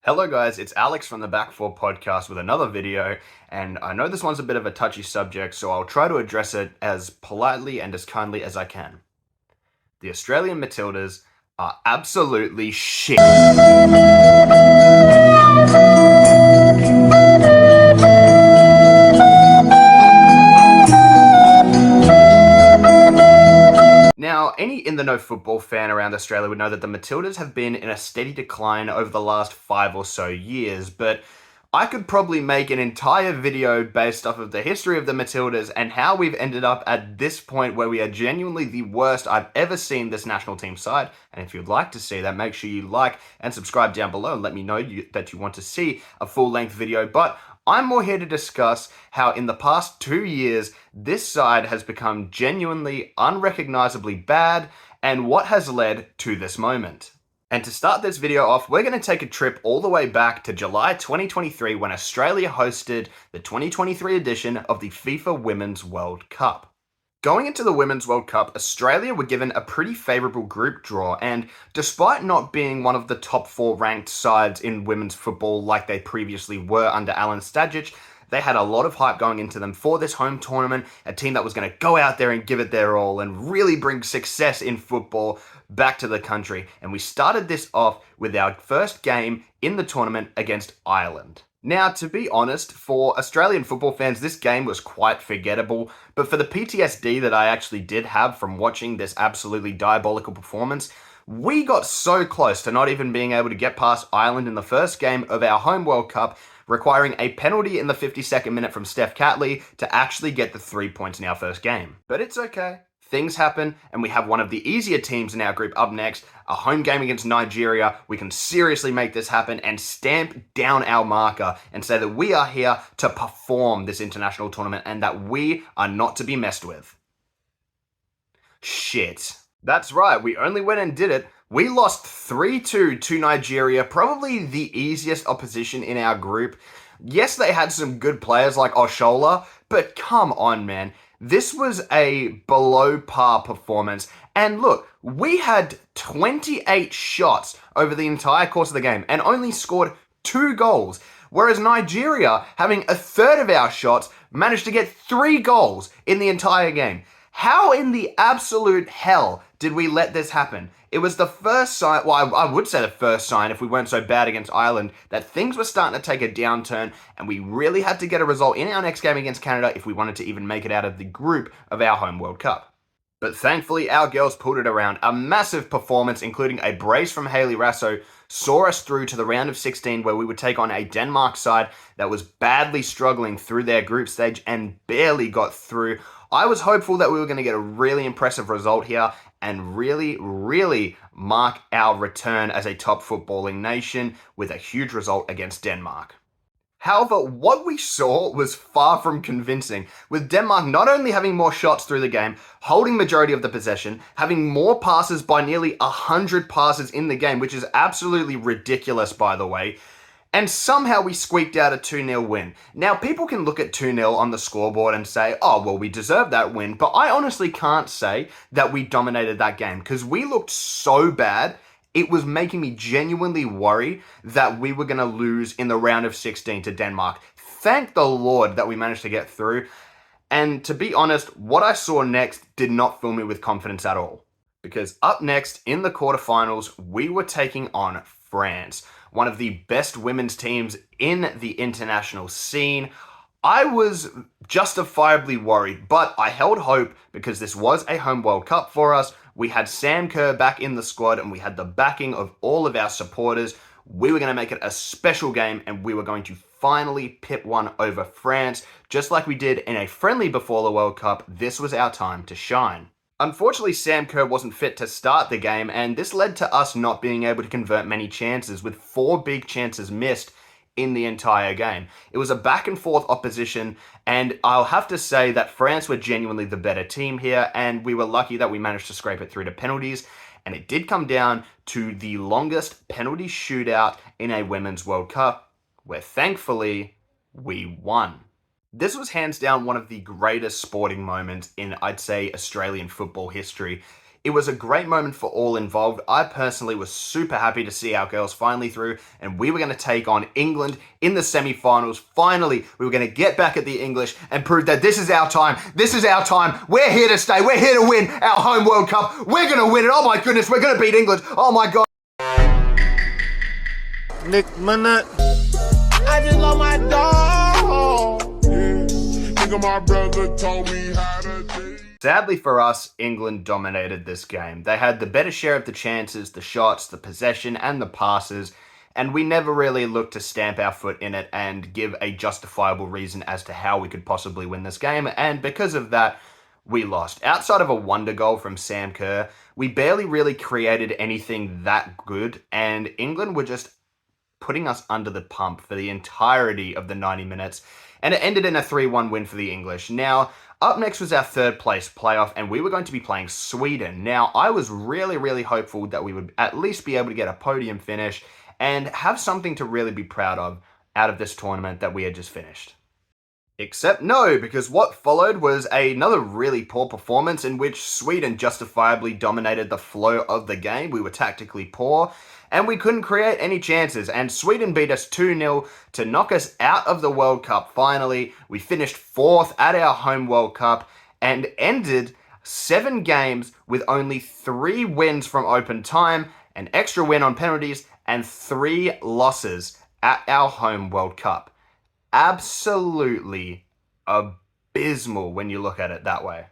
Hello guys, it's Alex from the Back4 podcast with another video, and I know this one's a bit of a touchy subject, so I'll try to address it as politely and as kindly as I can. The Australian Matildas are absolutely shit. Now, any in-the-know football fan around Australia would know that the Matildas have been in a steady decline over the last 5 or so years, but I could probably make an entire video based off of the history of the Matildas and how we've ended up at this point where we are genuinely the worst I've ever seen this national team side. And if you'd like to see that, make sure you like and subscribe down below and let me know that you want to see a full-length video. But I'm more here to discuss how in the past 2 years, this side has become genuinely unrecognizably bad and what has led to this moment. And to start this video off, we're going to take a trip all the way back to July 2023 when Australia hosted the 2023 edition of the FIFA Women's World Cup. Going into the Women's World Cup, Australia were given a pretty favourable group draw, and despite not being one of the top 4 ranked sides in women's football like they previously were under Alen Stajcic, they had a lot of hype going into them for this home tournament, a team that was going to go out there and give it their all and really bring success in football back to the country. And we started this off with our first game in the tournament against Ireland. Now, to be honest, for Australian football fans, this game was quite forgettable, but for the PTSD that I actually did have from watching this absolutely diabolical performance, we got so close to not even being able to get past Ireland in the first game of our home World Cup, requiring a penalty in the 52nd minute from Steph Catley to actually get the 3 points in our first game. But it's okay. Things happen, and we have one of the easier teams in our group up next, a home game against Nigeria. We can seriously make this happen and stamp down our marker and say that we are here to perform this international tournament and that we are not to be messed with. Shit. That's right, we only went and did it. We lost 3-2 to Nigeria, probably the easiest opposition in our group. Yes, they had some good players like Oshola, but come on, man. This was a below par performance. And look, we had 28 shots over the entire course of the game and only scored 2 goals. Whereas Nigeria, having a third of our shots, managed to get 3 goals in the entire game. How in the absolute hell did we let this happen? It was the first sign, well, I would say the first sign if we weren't so bad against Ireland, that things were starting to take a downturn and we really had to get a result in our next game against Canada if we wanted to even make it out of the group of our home World Cup. But thankfully, our girls pulled it around. A massive performance, including a brace from Hayley Raso, saw us through to the round of 16 where we would take on a Denmark side that was badly struggling through their group stage and barely got through. I was hopeful that we were going to get a really impressive result here and really mark our return as a top footballing nation with a huge result against Denmark. However, what we saw was far from convincing, with Denmark not only having more shots through the game, holding majority of the possession, having more passes by nearly 100 passes in the game, which is absolutely ridiculous, by the way, and somehow we squeaked out a 2-0 win. Now, people can look at 2-0 on the scoreboard and say, oh, well, we deserved that win, but I honestly can't say that we dominated that game, because we looked so bad, it was making me genuinely worry that we were going to lose in the round of 16 to Denmark. Thank the Lord that we managed to get through, and to be honest, what I saw next did not fill me with confidence at all. Because up next, in the quarterfinals, we were taking on France, one of the best women's teams in the international scene. I was justifiably worried, but I held hope because this was a home World Cup for us. We had Sam Kerr back in the squad and we had the backing of all of our supporters. We were going to make it a special game and we were going to finally pit one over France. Just like we did in a friendly before the World Cup, this was our time to shine. Unfortunately, Sam Kerr wasn't fit to start the game, and this led to us not being able to convert many chances, with 4 big chances missed in the entire game. It was a back and forth opposition, and I'll have to say that France were genuinely the better team here, and we were lucky that we managed to scrape it through to penalties, and it did come down to the longest penalty shootout in a Women's World Cup, where thankfully, we won. This was hands down one of the greatest sporting moments in, I'd say, Australian football history. It was a great moment for all involved. I personally was super happy to see our girls finally through, and we were going to take on England in the semi-finals. Finally, we were going to get back at the English and prove that this is our time. This is our time. We're here to stay. We're here to win our home World Cup. We're going to win it. Oh my goodness, we're going to beat England. Oh my God. Nick Minute. I just love my dog. Yeah. Nigga, my brother told me how to do. Sadly for us, England dominated this game. They had the better share of the chances, the shots, the possession, and the passes, and we never really looked to stamp our foot in it and give a justifiable reason as to how we could possibly win this game, and because of that, we lost. Outside of a wonder goal from Sam Kerr, we barely really created anything that good, and England were just putting us under the pump for the entirety of the 90 minutes, and it ended in a 3-1 win for the English. Now, up next was our third place playoff, and we were going to be playing Sweden. Now, I was really hopeful that we would at least be able to get a podium finish and have something to really be proud of out of this tournament that we had just finished. Except no, because what followed was another really poor performance in which Sweden justifiably dominated the flow of the game. We were tactically poor, and we couldn't create any chances, and Sweden beat us 2-0 to knock us out of the World Cup finally. We finished 4th at our home World Cup and ended 7 games with only 3 wins from open time, an extra win on penalties, and 3 losses at our home World Cup. Absolutely abysmal when you look at it that way.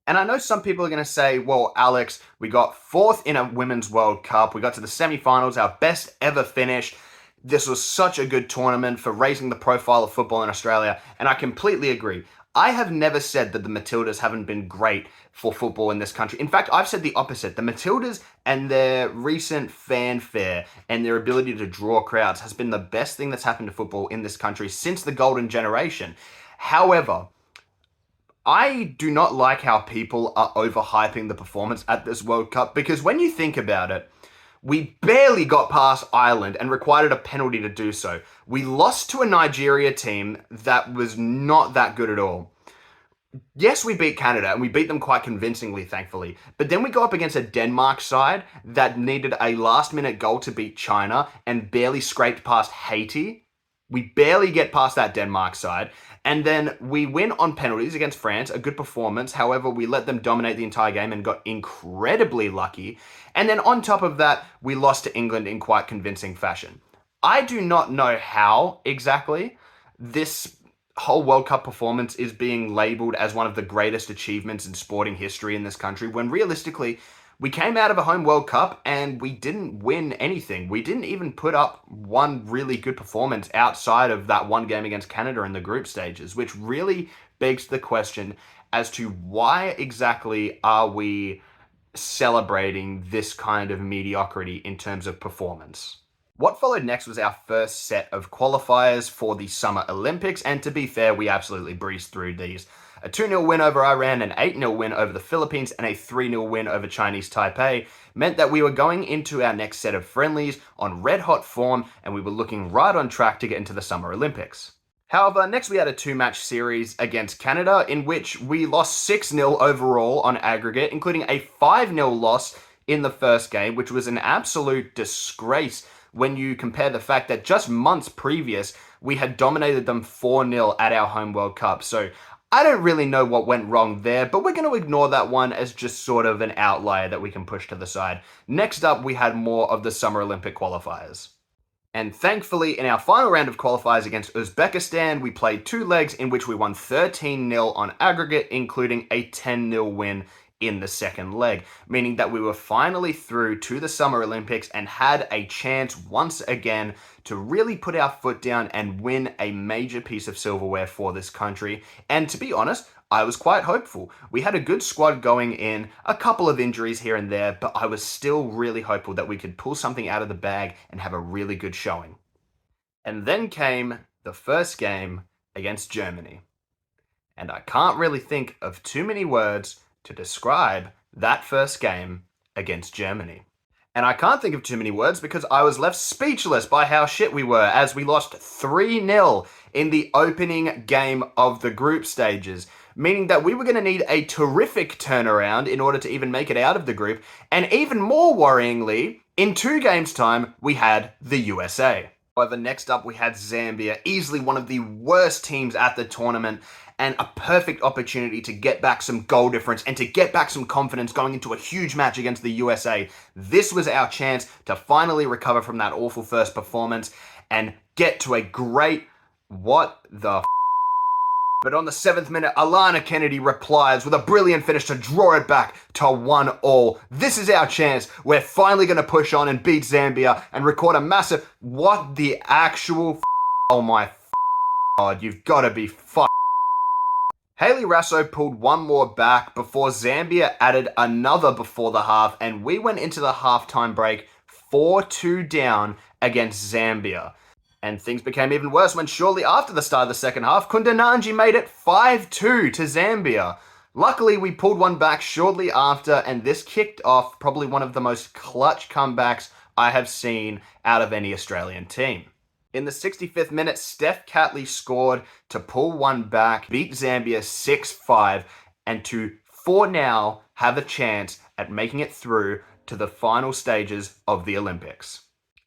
And I know some people are going to say, well, Alex, we got 4th in a Women's World Cup. We got to the semi-finals, our best ever finish. This was such a good tournament for raising the profile of football in Australia. And I completely agree. I have never said that the Matildas haven't been great for football in this country. In fact, I've said the opposite. The Matildas and their recent fanfare and their ability to draw crowds has been the best thing that's happened to football in this country since the golden generation. However, I do not like how people are overhyping the performance at this World Cup, because when you think about it, we barely got past Ireland and required a penalty to do so. We lost to a Nigeria team that was not that good at all. Yes, we beat Canada, and we beat them quite convincingly, thankfully. But then we go up against a Denmark side that needed a last-minute goal to beat China and barely scraped past Haiti. We barely get past that Denmark side. And then we win on penalties against France, a good performance. However, we let them dominate the entire game and got incredibly lucky. And then on top of that, we lost to England in quite convincing fashion. I do not know how exactly this whole World Cup performance is being labeled as one of the greatest achievements in sporting history in this country, when realistically, we came out of a home World Cup and we didn't win anything. We didn't even put up one really good performance outside of that one game against Canada in the group stages, which really begs the question as to why exactly are we celebrating this kind of mediocrity in terms of performance. What followed next was our first set of qualifiers for the Summer Olympics, and to be fair, we absolutely breezed through these. A 2-0 win over Iran, an 8-0 win over the Philippines, and a 3-0 win over Chinese Taipei meant that we were going into our next set of friendlies on red-hot form, and we were looking right on track to get into the Summer Olympics. However, next we had a 2-match series against Canada, in which we lost 6-0 overall on aggregate, including a 5-0 loss in the first game, which was an absolute disgrace when you compare the fact that just months previous, we had dominated them 4-0 at our home World Cup. So I don't really know what went wrong there, but we're going to ignore that one as just sort of an outlier that we can push to the side. Next up, we had more of the Summer Olympic qualifiers. And thankfully, in our final round of qualifiers against Uzbekistan, we played 2 legs in which we won 13-0 on aggregate, including a 10-0 win in the second leg, meaning that we were finally through to the Summer Olympics and had a chance once again to really put our foot down and win a major piece of silverware for this country. And to be honest, I was quite hopeful. We had a good squad going in, a couple of injuries here and there, but I was still really hopeful that we could pull something out of the bag and have a really good showing. And then came the first game against Germany. And I can't really think of too many words to describe that first game against Germany. And I can't think of too many words because I was left speechless by how shit we were, as we lost 3-0 in the opening game of the group stages, meaning that we were going to need a terrific turnaround in order to even make it out of the group. And even more worryingly, in 2 games' time, we had the USA. However, next up we had Zambia, easily one of the worst teams at the tournament, and a perfect opportunity to get back some goal difference and to get back some confidence going into a huge match against the USA. This was our chance to finally recover from that awful first performance and get to a great what the f. But on the 7th minute, Alana Kennedy replies with a brilliant finish to draw it back to 1-1. This is our chance. We're finally going to push on and beat Zambia and record a massive... What the actual f. Oh my f. God, you've got to be f. Hayley Raso pulled one more back before Zambia added another before the half, and we went into the halftime break 4-2 down against Zambia. And things became even worse when shortly after the start of the second half, Kundananji made it 5-2 to Zambia. Luckily, we pulled one back shortly after, and this kicked off probably one of the most clutch comebacks I have seen out of any Australian team. In the 65th minute, Steph Catley scored to pull one back, beat Zambia 6-5, and to, for now, have a chance at making it through to the final stages of the Olympics.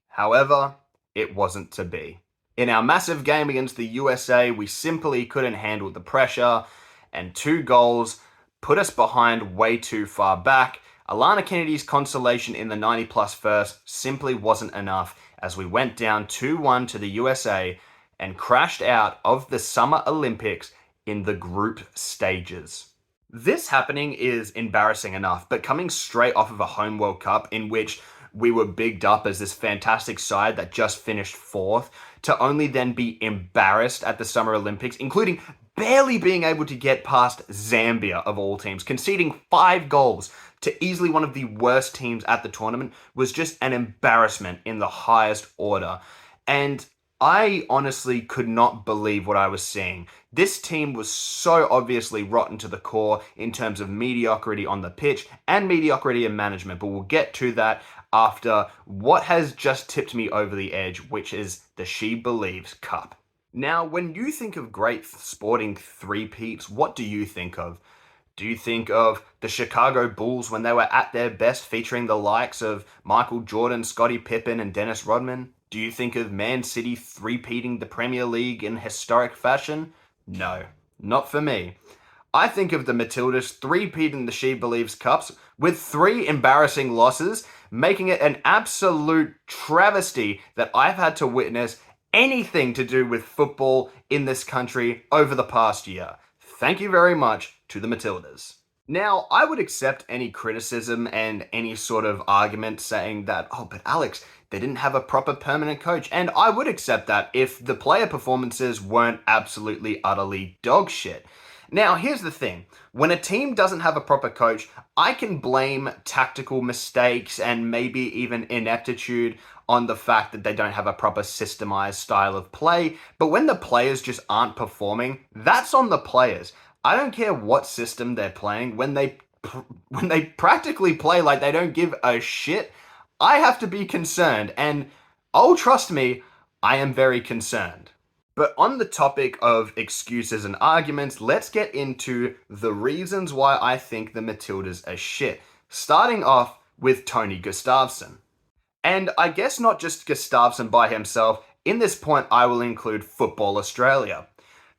However, it wasn't to be. In our massive game against the USA, we simply couldn't handle the pressure, and 2 goals put us behind way too far back. Alana Kennedy's consolation in the 90-plus first simply wasn't enough, as we went down 2-1 to the USA and crashed out of the Summer Olympics in the group stages. This happening is embarrassing enough, but coming straight off of a home World Cup in which we were bigged up as this fantastic side that just finished 4th, to only then be embarrassed at the Summer Olympics, including barely being able to get past Zambia of all teams, conceding 5 goals to easily one of the worst teams at the tournament, was just an embarrassment in the highest order. And I honestly could not believe what I was seeing. This team was so obviously rotten to the core in terms of mediocrity on the pitch and mediocrity in management, but we'll get to that after what has just tipped me over the edge, which is the SheBelieves Cup. Now, when you think of great sporting three-peats, what do you think of? Do you think of the Chicago Bulls when they were at their best, featuring the likes of Michael Jordan, Scottie Pippen, and Dennis Rodman? Do you think of Man City three-peating the Premier League in historic fashion? No, not for me. I think of the Matildas three-peating the SheBelieves Cups with 3 embarrassing losses, making it an absolute travesty that I've had to witness anything to do with football in this country over the past year. Thank you very much to the Matildas. Now, I would accept any criticism and any sort of argument saying that, oh, but Alex, they didn't have a proper permanent coach. And I would accept that if the player performances weren't absolutely, utterly dog shit. Now, here's the thing. When a team doesn't have a proper coach, I can blame tactical mistakes and maybe even ineptitude on the fact that they don't have a proper systemized style of play. But when the players just aren't performing, that's on the players. I don't care what system they're playing. When they practically play like they don't give a shit, I have to be concerned. And oh, trust me, I am very concerned. But on the topic of excuses and arguments, let's get into the reasons why I think the Matildas are shit. Starting off with Tony Gustafsson. And I guess not just Gustafsson by himself. In this point, I will include Football Australia.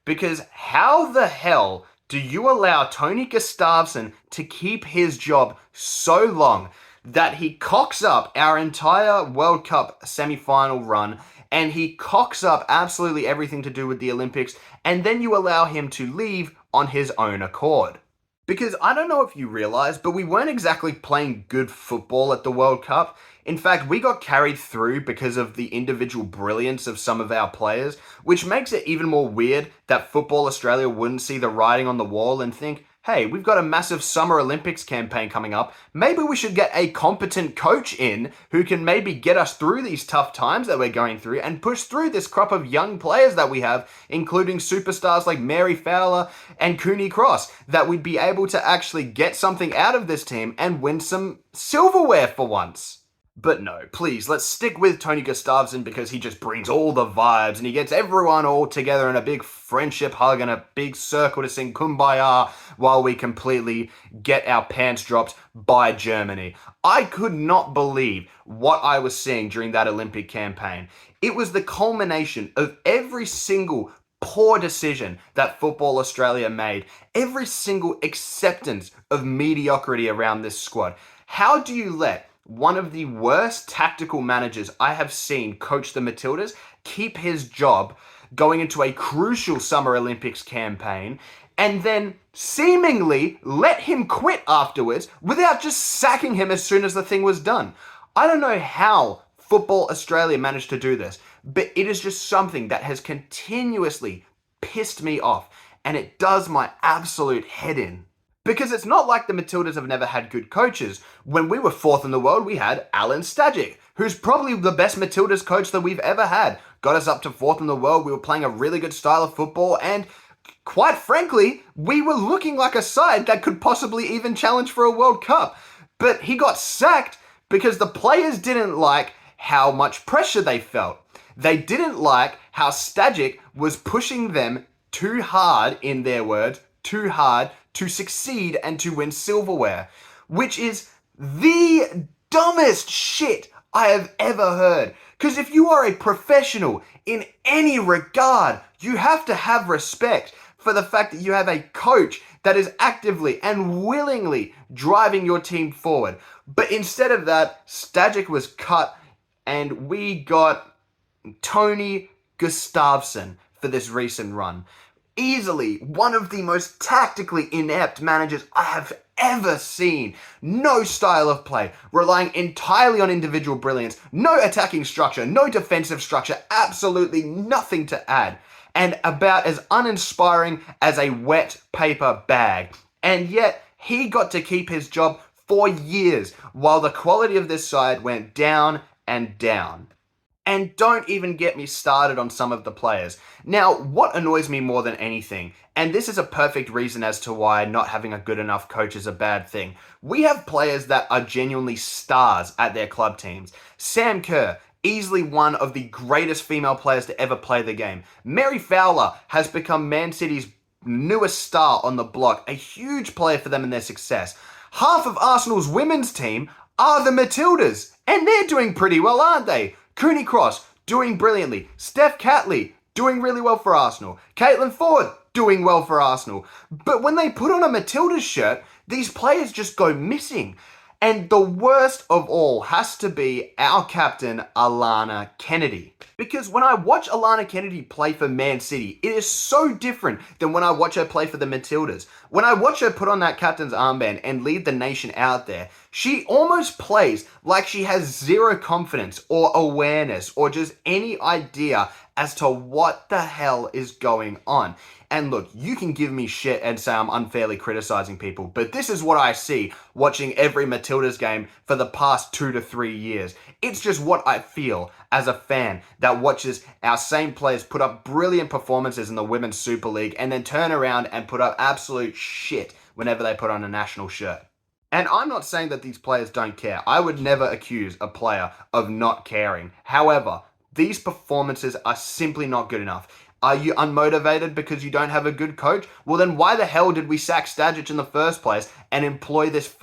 Because how the hell do you allow Tony Gustafsson to keep his job so long that he cocks up our entire World Cup semi-final run, and he cocks up absolutely everything to do with the Olympics, and then you allow him to leave on his own accord? Because I don't know if you realize, but we weren't exactly playing good football at the World Cup. In fact, we got carried through because of the individual brilliance of some of our players, which makes it even more weird that Football Australia wouldn't see the writing on the wall and think, hey, we've got a massive Summer Olympics campaign coming up. Maybe we should get a competent coach in who can maybe get us through these tough times that we're going through and push through this crop of young players that we have, including superstars like Mary Fowler and Cooney Cross, that we'd be able to actually get something out of this team and win some silverware for once. But no, please, let's stick with Tony Gustafsson because he just brings all the vibes and he gets everyone all together in a big friendship hug and a big circle to sing Kumbaya while we completely get our pants dropped by Germany. I could not believe what I was seeing during that Olympic campaign. It was the culmination of every single poor decision that Football Australia made, every single acceptance of mediocrity around this squad. How do you let one of the worst tactical managers I have seen coach the Matildas keep his job going into a crucial Summer Olympics campaign and then seemingly let him quit afterwards without just sacking him as soon as the thing was done? I don't know how Football Australia managed to do this, but it is just something that has continuously pissed me off, and it does my absolute head in. Because it's not like the Matildas have never had good coaches. When we were fourth in the world, we had Alan Stajic, who's probably the best Matildas coach that we've ever had. Got us up to fourth in the world, we were playing a really good style of football, and quite frankly, we were looking like a side that could possibly even challenge for a World Cup. But he got sacked because the players didn't like how much pressure they felt. They didn't like how Stajic was pushing them too hard, in their words, too hard to succeed and to win silverware, which is the dumbest shit I have ever heard. Because if you are a professional in any regard, you have to have respect for the fact that you have a coach that is actively and willingly driving your team forward. But instead of that, Stajic was cut and we got Tony Gustafsson for this recent run. Easily one of the most tactically inept managers I have ever seen. No style of play, relying entirely on individual brilliance, no attacking structure, no defensive structure, absolutely nothing to add, and about as uninspiring as a wet paper bag. And yet, he got to keep his job for years, while the quality of this side went down and down. And don't even get me started on some of the players. Now, what annoys me more than anything, and this is a perfect reason as to why not having a good enough coach is a bad thing, we have players that are genuinely stars at their club teams. Sam Kerr, easily one of the greatest female players to ever play the game. Mary Fowler has become Man City's newest star on the block, a huge player for them in their success. Half of Arsenal's women's team are the Matildas, and they're doing pretty well, aren't they? Cooney Cross, doing brilliantly. Steph Catley, doing really well for Arsenal. Caitlin Ford, doing well for Arsenal. But when they put on a Matildas shirt, these players just go missing. And the worst of all has to be our captain, Alana Kennedy. Because when I watch Alana Kennedy play for Man City, it is so different than when I watch her play for the Matildas. When I watch her put on that captain's armband and lead the nation out there, she almost plays like she has zero confidence or awareness or just any idea as to what the hell is going on. And look, you can give me shit and say I'm unfairly criticizing people, but this is what I see watching every Matildas game for the past 2 to 3 years. It's just what I feel as a fan that watches our same players put up brilliant performances in the Women's Super League and then turn around and put up absolute shit whenever they put on a national shirt. And I'm not saying that these players don't care. I would never accuse a player of not caring. However, these performances are simply not good enough. Are you unmotivated because you don't have a good coach? Well, then why the hell did we sack Stajic in the first place and employ this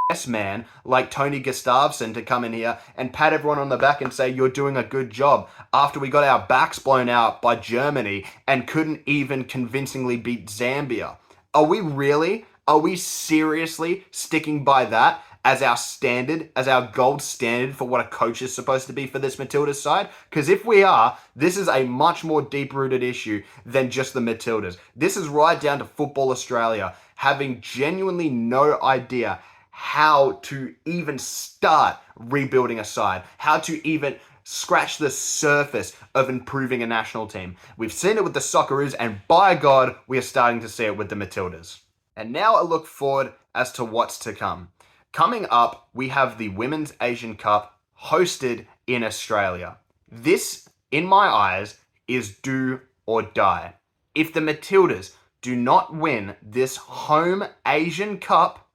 yes man like Tony Gustafsson to come in here and pat everyone on the back and say you're doing a good job after we got our backs blown out by Germany and couldn't even convincingly beat Zambia? Are we seriously sticking by that as our standard, as our gold standard for what a coach is supposed to be for this Matildas side? Because if we are, this is a much more deep-rooted issue than just the Matildas. This is right down to Football Australia having genuinely no idea how to even start rebuilding a side, how to even scratch the surface of improving a national team. We've seen it with the Socceroos, and by God, we are starting to see it with the Matildas. And now a look forward as to what's to come. Coming up, we have the Women's Asian Cup hosted in Australia. This, in my eyes, is do or die. If the Matildas do not win this home Asian Cup,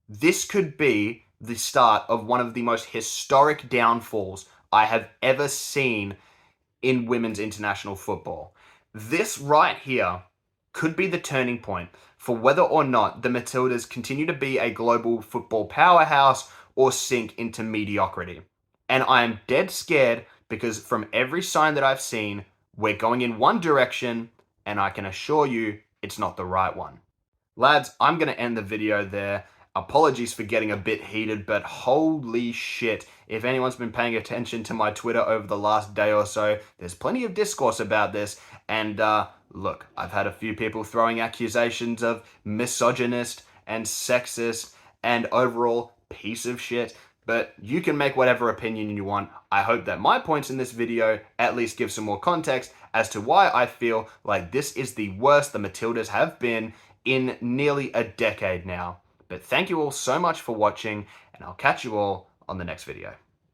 this could be the start of one of the most historic downfalls I have ever seen in women's international football. This right here could be the turning point for whether or not the Matildas continue to be a global football powerhouse or sink into mediocrity. And I am dead scared because from every sign that I've seen, we're going in one direction, and I can assure you it's not the right one. Lads, I'm going to end the video there. Apologies for getting a bit heated, but holy shit. If anyone's been paying attention to my Twitter over the last day or so, there's plenty of discourse about this. And look, I've had a few people throwing accusations of misogynist and sexist and overall piece of shit. But you can make whatever opinion you want. I hope that my points in this video at least give some more context as to why I feel like this is the worst the Matildas have been in nearly a decade now. But thank you all so much for watching, and I'll catch you all on the next video.